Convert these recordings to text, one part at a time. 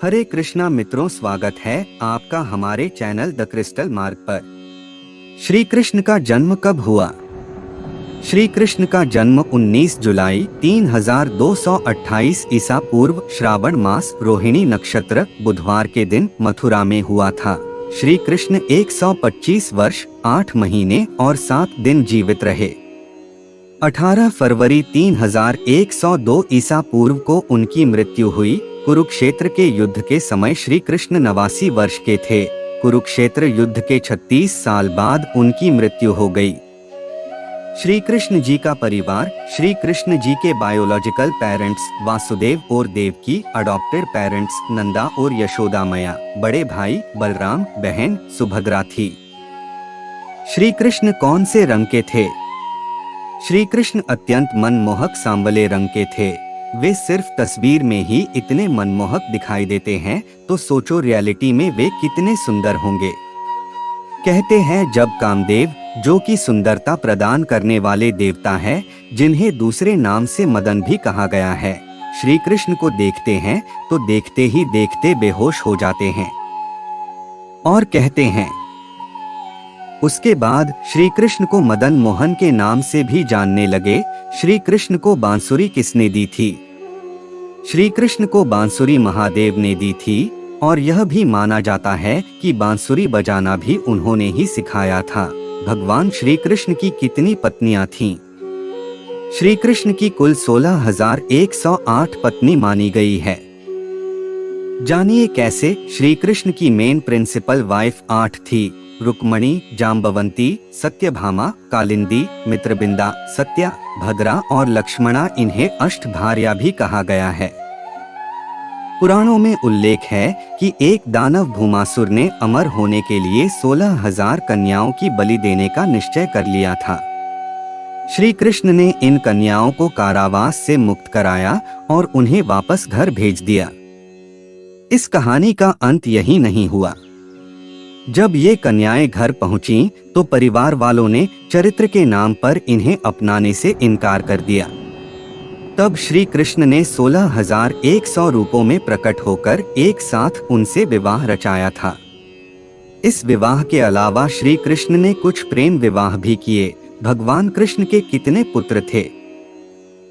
हरे कृष्णा मित्रों, स्वागत है आपका हमारे चैनल द क्रिस्टल मार्ग पर। श्री कृष्ण का जन्म कब हुआ? श्री कृष्ण का जन्म 19 जुलाई 3228 ईसा पूर्व श्रावण मास रोहिणी नक्षत्र बुधवार के दिन मथुरा में हुआ था। श्री कृष्ण 125 वर्ष 8 महीने और 7 दिन जीवित रहे। 18 फरवरी 3102 ईसा पूर्व को उनकी मृत्यु हुई। कुरुक्षेत्र के युद्ध के समय श्री कृष्ण 89 वर्ष के थे। कुरुक्षेत्र युद्ध के 36 साल बाद उनकी मृत्यु हो गई। श्री कृष्ण जी का परिवार: श्री कृष्ण जी के बायोलॉजिकल पेरेंट्स वासुदेव और देवकी, अडॉप्टेड पेरेंट्स नंदा और यशोदा मैया, बड़े भाई बलराम, बहन सुभद्रा थी। श्री कृष्ण कौन से रंग के थे? श्री कृष्ण अत्यंत मनमोहक सांवले रंग के थे। वे सिर्फ तस्वीर में ही इतने मनमोहक दिखाई देते हैं, तो सोचो रियलिटी में वे कितने सुंदर होंगे। कहते हैं जब कामदेव, जो कि सुंदरता प्रदान करने वाले देवता है, जिन्हें दूसरे नाम से मदन भी कहा गया है, श्री कृष्ण को देखते हैं तो देखते ही देखते बेहोश हो जाते हैं। और कहते हैं उसके बाद श्री कृष्ण को मदन मोहन के नाम से भी जानने लगे। श्री कृष्ण को बांसुरी किसने दी थी? श्री कृष्ण को बांसुरी महादेव ने दी थी, और यह भी माना जाता है कि बांसुरी बजाना भी उन्होंने ही सिखाया था। भगवान श्री कृष्ण की कितनी पत्नियां थीं? श्री कृष्ण की कुल 16,108 पत्नी मानी गई है। जानिए कैसे। श्री कृष्ण की मेन प्रिंसिपल वाइफ 8 थी: रुक्मणी, जाम्बवंती, सत्यभामा, कालिंदी, मित्रबिंदा, सत्या, भद्रा और लक्ष्मणा। इन्हें अष्टभार्या भी कहा गया है। पुराणों में उल्लेख है कि एक दानव भूमासुर ने अमर होने के लिए 16,000 कन्याओं की बलि देने का निश्चय कर लिया था। श्री कृष्ण ने इन कन्याओं को कारावास से मुक्त कराया और उन्हें वापस घर भेज दिया। इस कहानी का अंत यही नहीं हुआ। जब ये कन्याएं घर पहुंची तो परिवार वालों ने चरित्र के नाम पर इन्हें अपनाने से इनकार कर दिया। तब श्री कृष्ण ने 16,100 रूपों में प्रकट होकर एक साथ उनसे विवाह रचाया था। इस विवाह के अलावा श्री कृष्ण ने कुछ प्रेम विवाह भी किए। भगवान कृष्ण के कितने पुत्र थे?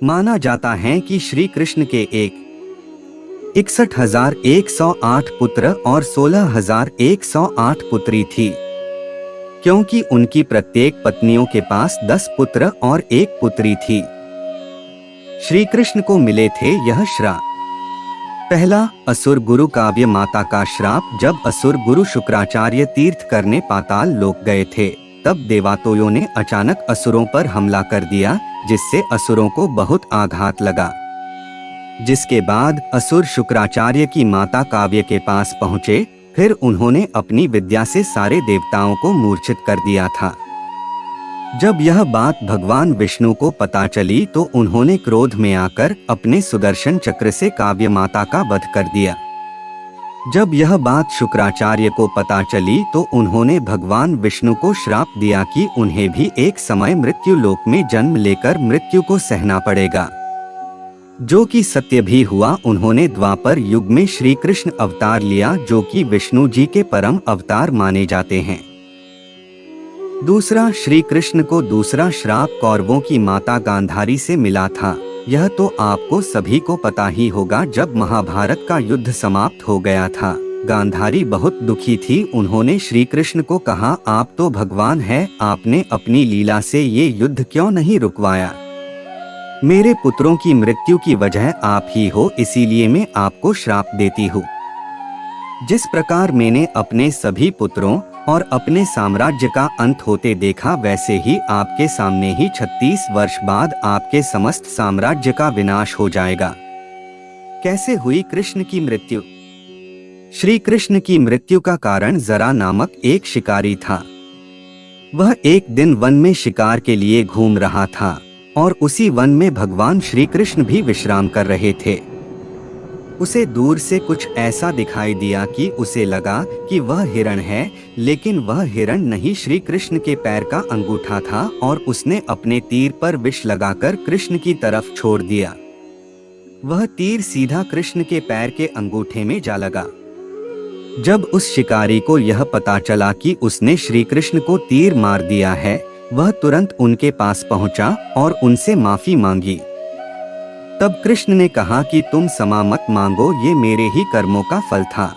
माना जाता है कि श्री कृष्ण के 61,108 पुत्र और 16,108 पुत्री थी, क्योंकि उनकी प्रत्येक पत्नियों के पास 10 पुत्र और 1 पुत्री थी। श्री कृष्ण को मिले थे यह श्राप। पहला, असुर गुरु काव्य माता का श्राप। जब असुर गुरु शुक्राचार्य तीर्थ करने पाताल लोक गए थे, तब देवताओं ने अचानक असुरों पर हमला कर दिया, जिससे असुरों को बहुत आघात लगा। जिसके बाद असुर शुक्राचार्य की माता काव्य के पास पहुँचे। फिर उन्होंने अपनी विद्या से सारे देवताओं को मूर्छित कर दिया था। जब यह बात भगवान विष्णु को पता चली तो उन्होंने क्रोध में आकर अपने सुदर्शन चक्र से काव्य माता का वध कर दिया। जब यह बात शुक्राचार्य को पता चली तो उन्होंने भगवान विष्णु को श्राप दिया कि उन्हें भी एक समय मृत्यु लोक में जन्म लेकर मृत्यु को सहना पड़ेगा, जो कि सत्य भी हुआ। उन्होंने द्वापर युग में श्री कृष्ण अवतार लिया, जो कि विष्णु जी के परम अवतार माने जाते हैं। दूसरा, श्री कृष्ण को दूसरा श्राप कौरवों की माता गांधारी से मिला था। यह तो आपको सभी को पता ही होगा। जब महाभारत का युद्ध समाप्त हो गया था, गांधारी बहुत दुखी थी। उन्होंने श्री कृष्ण को कहा, आप तो भगवान हैं, आपने अपनी लीला से ये युद्ध क्यों नहीं रुकवाया? मेरे पुत्रों की मृत्यु की वजह आप ही हो, इसीलिए मैं आपको श्राप देती हूँ। जिस प्रकार मैंने अपने सभी पुत्रों और अपने साम्राज्य का अंत होते देखा, वैसे ही आपके सामने ही 36 वर्ष बाद आपके समस्त साम्राज्य का विनाश हो जाएगा। कैसे हुई कृष्ण की मृत्यु? श्री कृष्ण की मृत्यु का कारण जरा नामक एक शिकारी था। वह एक दिन वन में शिकार के लिए घूम रहा था और उसी वन में भगवान श्री कृष्ण भी विश्राम कर रहे थे। उसे दूर से कुछ ऐसा दिखाई दिया कि उसे लगा कि वह हिरण है, लेकिन वह हिरण नहीं, श्री कृष्ण के पैर का अंगूठा था, और उसने अपने तीर पर विष लगाकर कृष्ण की तरफ छोड़ दिया। वह तीर सीधा कृष्ण के पैर के अंगूठे में जा लगा। जब उस शिकारी को यह पता चला कि उसने श्री कृष्ण को तीर मार दिया है, वह तुरंत उनके पास पहुंचा और उनसे माफी मांगी। तब कृष्ण ने कहा कि तुम क्षमा मत मांगो, ये मेरे ही कर्मों का फल था।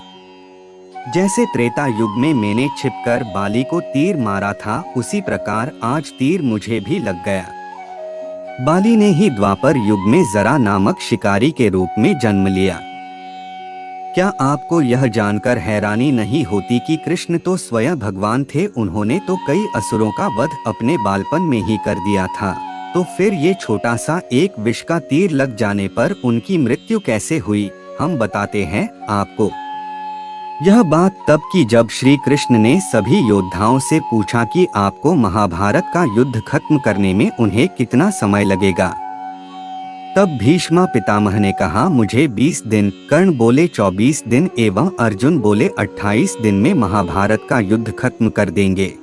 जैसे त्रेता युग में मैंने छिपकर बाली को तीर मारा था, उसी प्रकार आज तीर मुझे भी लग गया। बाली ने ही द्वापर युग में जरा नामक शिकारी के रूप में जन्म लिया। क्या आपको यह जानकर हैरानी नहीं होती कि कृष्ण तो स्वयं भगवान थे, उन्होंने तो कई असुरों का वध अपने बालपन में ही कर दिया था। तो फिर ये छोटा सा एक विष का तीर लग जाने पर उनकी मृत्यु कैसे हुई, हम बताते हैं आपको। यह बात तब की जब श्री कृष्ण ने सभी योद्धाओं से पूछा कि आपको महाभारत का युद्ध खत्म करने में उन्हें कितना समय लगेगा। तब भीष्म पितामह ने कहा, मुझे 20 दिन, कर्ण बोले 24 दिन एवं अर्जुन बोले 28 दिन में महाभारत का युद्ध खत्म कर देंगे।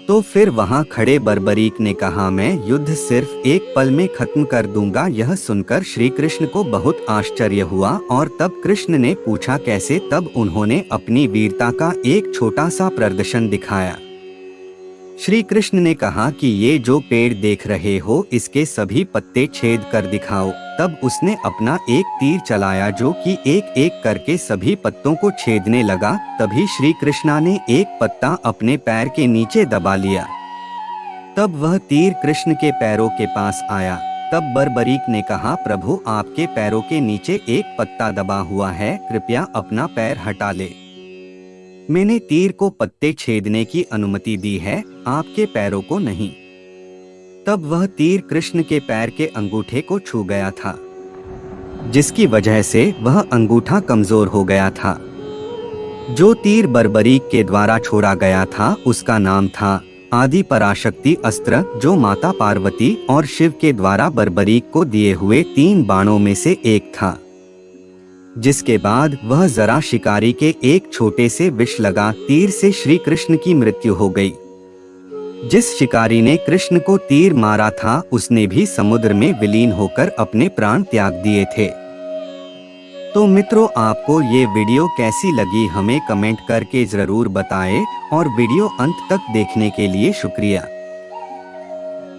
तो फिर वहां खड़े बर्बरीक ने कहा, मैं युद्ध सिर्फ एक पल में खत्म कर दूंगा। यह सुनकर श्री कृष्ण को बहुत आश्चर्य हुआ और तब कृष्ण ने पूछा कैसे। तब उन्होंने अपनी वीरता का एक छोटा सा प्रदर्शन दिखाया। श्री कृष्ण ने कहा कि ये जो पेड़ देख रहे हो, इसके सभी पत्ते छेद कर दिखाओ। तब उसने अपना एक तीर चलाया जो कि एक एक करके सभी पत्तों को छेदने लगा। तभी श्री कृष्णा ने एक पत्ता अपने पैर के नीचे दबा लिया। तब वह तीर कृष्ण के पैरों के पास आया। तब बर्बरीक ने कहा, प्रभु आपके पैरों के नीचे एक पत्ता दबा हुआ है, कृपया अपना पैर हटा ले। मैंने तीर को पत्ते छेदने की अनुमति दी है, आपके पैरों को नहीं। तब वह तीर कृष्ण के पैर के अंगूठे को छू गया था, जिसकी वजह से वह अंगूठा कमजोर हो गया था। जो तीर बर्बरीक के द्वारा छोड़ा गया था उसका नाम था आदि पराशक्ति अस्त्र, जो माता पार्वती और शिव के द्वारा बर्बरीक को दिए हुए 3 बाणों में से एक था। जिसके बाद वह जरा शिकारी के एक छोटे से विष लगा तीर से श्री कृष्ण की मृत्यु हो गई। जिस शिकारी ने कृष्ण को तीर मारा था, उसने भी समुद्र में विलीन होकर अपने प्राण त्याग दिए थे। तो मित्रों, आपको ये वीडियो कैसी लगी हमें कमेंट करके जरूर बताएं और वीडियो अंत तक देखने के लिए शुक्रिया।